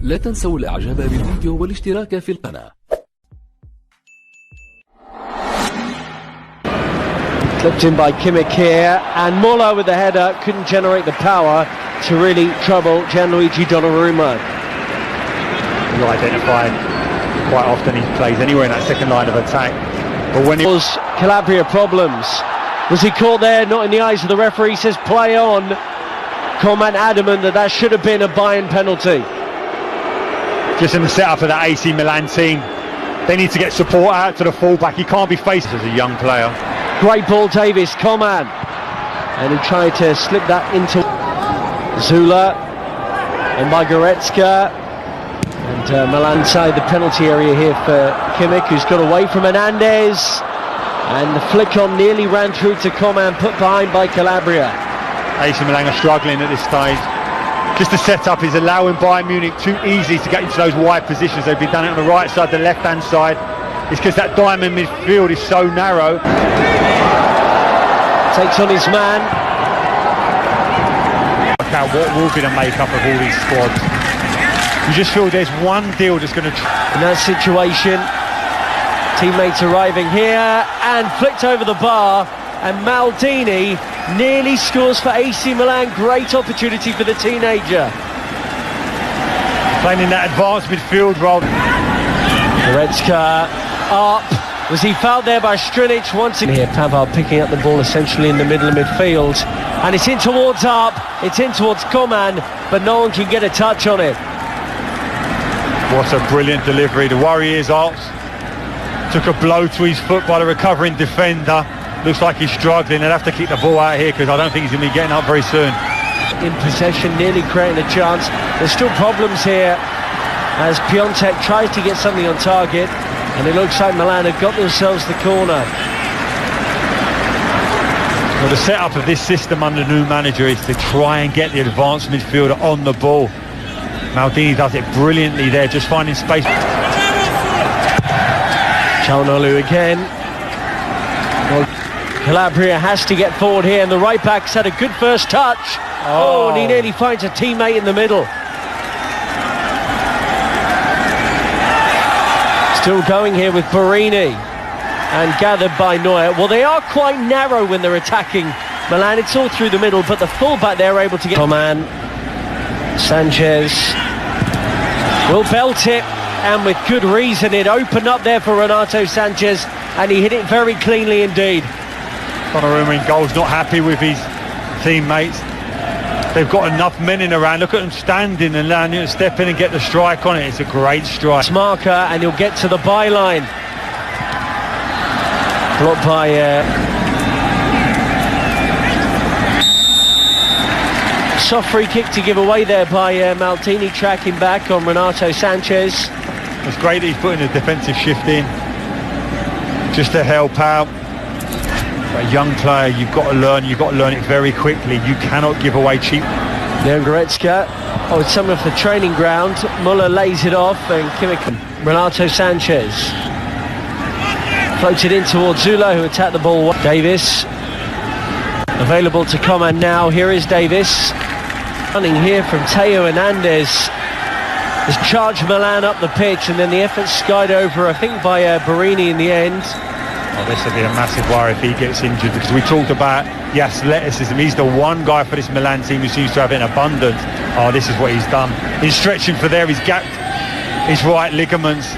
لا تنسوا الاعجاب بالفيديو والاشتراك في القناة. Clipped in by Kimmich here, and Muller with the header couldn't generate the power to really trouble Gianluigi Donnarumma. You identify quite often he plays anywhere in that second line of attack, but when it was Calabria problems. Was he caught there? Not in the eyes of the referee. Says play on. Coman adamant that should have been a Bayern penalty. Just in the setup of that AC Milan team, they need to get support out to the fullback. He can't be faced as a young player. Great ball, Davis, Coman, and he tried to slip that into Zula and by Goretzka, and Milan inside the penalty area here for Kimmich, who's got away from Hernandez, and the flick on nearly ran through to Coman, put behind by Calabria. AC Milan are struggling at this stage. Just the setup is allowing Bayern Munich too easy to get into those wide positions. They've been done it on the right side, the left hand side. It's because that diamond midfield is so narrow. Takes on his man. Work out what will be the makeup of all these squads. You just feel there's one deal that's going to... In that situation, teammates arriving here and flicked over the bar, and Maldini nearly scores for AC Milan. Great opportunity for the teenager. Playing in that advanced midfield role. Goretzka up. Was he fouled there by Strinic? Once again here, Pavard picking up the ball essentially in the middle of midfield, and it's in towards Up, it's in towards Coman, but no one can get a touch on it. What a brilliant delivery. The worry is Arts took a blow to his foot by the recovering defender. Looks like he's struggling. They'll have to keep the ball out here because I don't think he's going to be getting up very soon. In possession, nearly creating a chance. There's still problems here as Piontek tries to get something on target, and it looks like Milan have got themselves the corner. Well, the setup of this system under the new manager is to try and get the advanced midfielder on the ball. Maldini does it brilliantly there, just finding space. Çalhanoğlu again. Well, Calabria has to get forward here, and the right back's had a good first touch. Oh, and he nearly finds a teammate in the middle. Still going here with Barini, and gathered by Neuer. Well, they are quite narrow when they're attacking Milan. It's all through the middle, but the fullback they're able to get. Coman, Sanchez will belt it, and with good reason. It opened up there for Renato Sanchez, and he hit it very cleanly indeed. Donnarumma in goal's not happy with his teammates. They've got enough men in around. Look at them standing and allowing you to step in and get the strike on it. It's a great strike. Marker, and he'll get to the byline. Blocked by soft free kick to give away there by Maldini, tracking back on Renato Sanchez. It's great that he's putting a defensive shift in just to help out. For a young player, you've got to learn it very quickly. You cannot give away cheap. Leon Goretzka, it's some of the training ground. Muller lays it off, and Kimmich. Renato Sanchez floats it in towards Zula, who attacked the ball. Davis available to Coman now. Here is Davis running here from Theo Hernandez. Has charged Milan up the pitch, and then the effort skied over, I think, by Barini in the end. Oh, this will be a massive worry if he gets injured, because we talked about the athleticism. He's the one guy for this Milan team who seems to have it in abundance. Oh, this is what he's done. In stretching for there, he's gapped his right ligaments.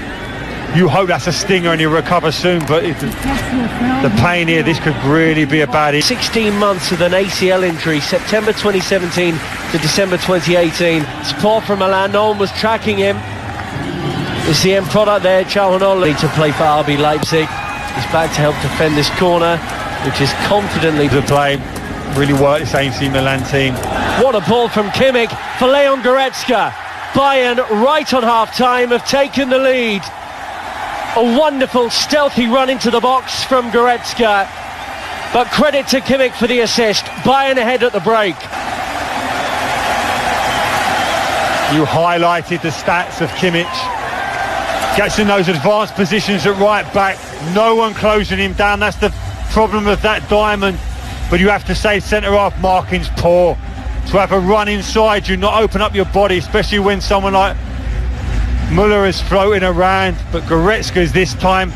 You hope that's a stinger and he'll recover soon, but the pain here, this could really be a bad... 16 months with an ACL injury, September 2017 to December 2018. Support from Milan, no one was tracking him. It's the end product there, Çalhanoğlu to play for RB Leipzig. He's back to help defend this corner, which is confidently to play. Really worked this AC Milan team. What a ball from Kimmich for Leon Goretzka. Bayern, right on half-time, have taken the lead. A wonderful, stealthy run into the box from Goretzka. But credit to Kimmich for the assist. Bayern ahead at the break. You highlighted the stats of Kimmich. Gets in those advanced positions at right back. No one closing him down. That's the problem of that diamond. But you have to say centre-half marking's poor. To have a run inside you, not open up your body, especially when someone like Muller is floating around, but Goretzka's this time.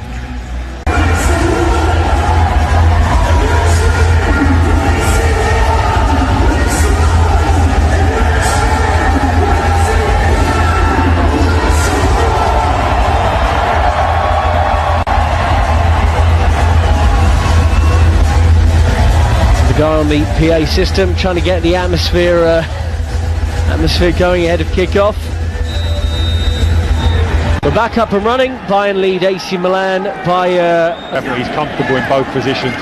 The guy on the PA system trying to get the atmosphere going ahead of kickoff. We're back up and running. Bayern lead AC Milan by... He's comfortable in both positions.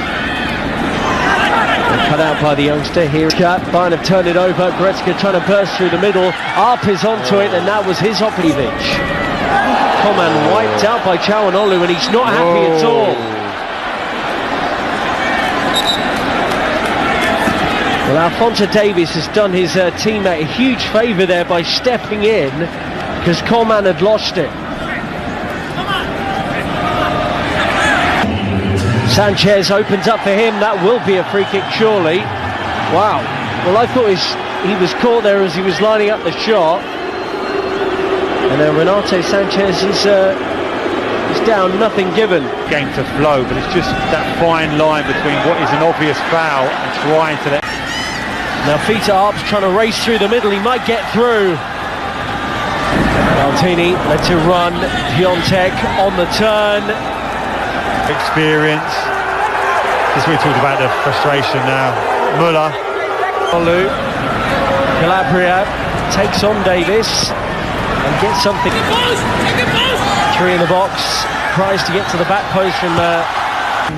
Cut out by the youngster here. Bayern have turned it over. Goretzka trying to burst through the middle. Arp is onto it, and that was his Oprivic. Coman wiped out by Çalhanoğlu, and he's not happy at all. Well, Alphonso Davies has done his teammate a huge favour there by stepping in, because Coman had lost it. Sanchez opens up for him. That will be a free kick, surely. Wow. Well, I thought he was caught there as he was lining up the shot. And then Renato Sanchez is down, nothing given. Game to flow, but it's just that fine line between what is an obvious foul and trying to let... Now Peter Arp's trying to race through the middle. He might get through. Altini lets it run. Piontek on the turn. Experience. This we talked about the frustration now. Muller. Calabria takes on Davis and gets something. Three in the box. Tries to get to the back post from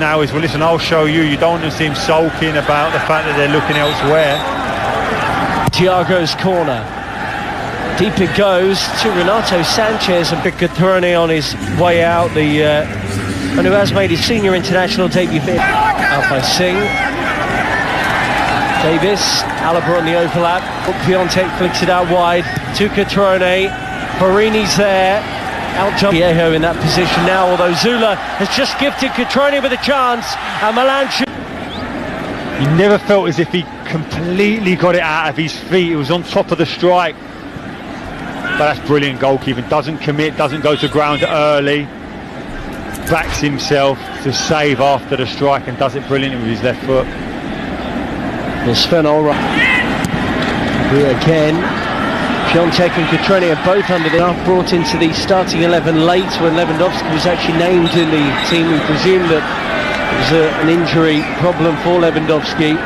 now is, well, listen, I'll show you. You don't want to see him sulking about the fact that they're looking elsewhere. Thiago's corner. Deep it goes to Renato Sanchez, and Picatrone on his way out. And who has made his senior international debut for out by Singh. Davis, Alaba on the overlap. Piontek flicks it out wide to Catrone. Farini's there. Out jump Viejo in that position now, although Zula has just gifted Catrone with a chance, and Milan should... He never felt as if he completely got it out of his feet. It was on top of the strike. But that's brilliant goalkeeping. Doesn't commit, doesn't go to ground early. Backs himself to save after the strike and does it brilliantly with his left foot. Well, Sven Ulreich again. Piontek and Catrone are both under the brought into the starting 11 late when Lewandowski was actually named in the team. We presume that it was an injury problem for Lewandowski.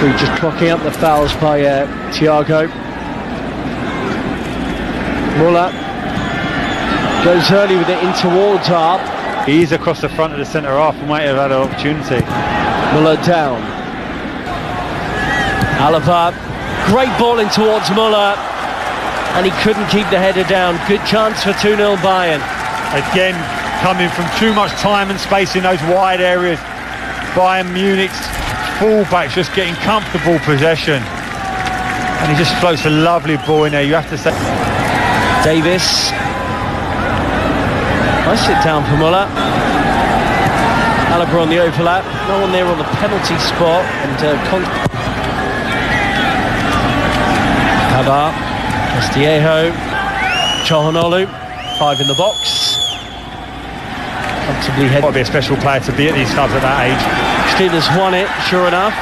Referee just clocking up the fouls by Thiago. Muller goes early with it in towards Arp. He's across the front of the centre half and might have had an opportunity. Muller down. Alaba, great ball in towards Muller, and he couldn't keep the header down. Good chance for 2-0 Bayern. Again, coming from too much time and space in those wide areas. Bayern Munich's fullbacks just getting comfortable possession. And he just floats a lovely ball in there, you have to say. Davis. Nice sit down for Muller. Alaba on the overlap. No one there on the penalty spot. And Habar. Castillejo. Çalhanoğlu. 5 in the box. Comfortably headed. Got to be a special player to be at these clubs at that age. Steelers won it, sure enough.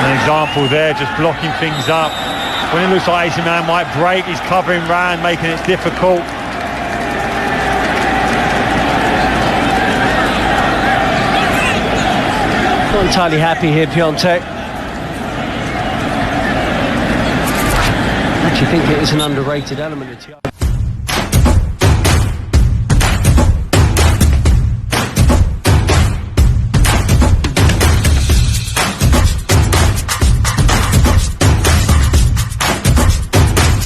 An example there, just blocking things up. When it looks like AC Milan might break, he's covering round, making it difficult. Not entirely happy here, Piontek. I actually think it is an underrated element of Thiago.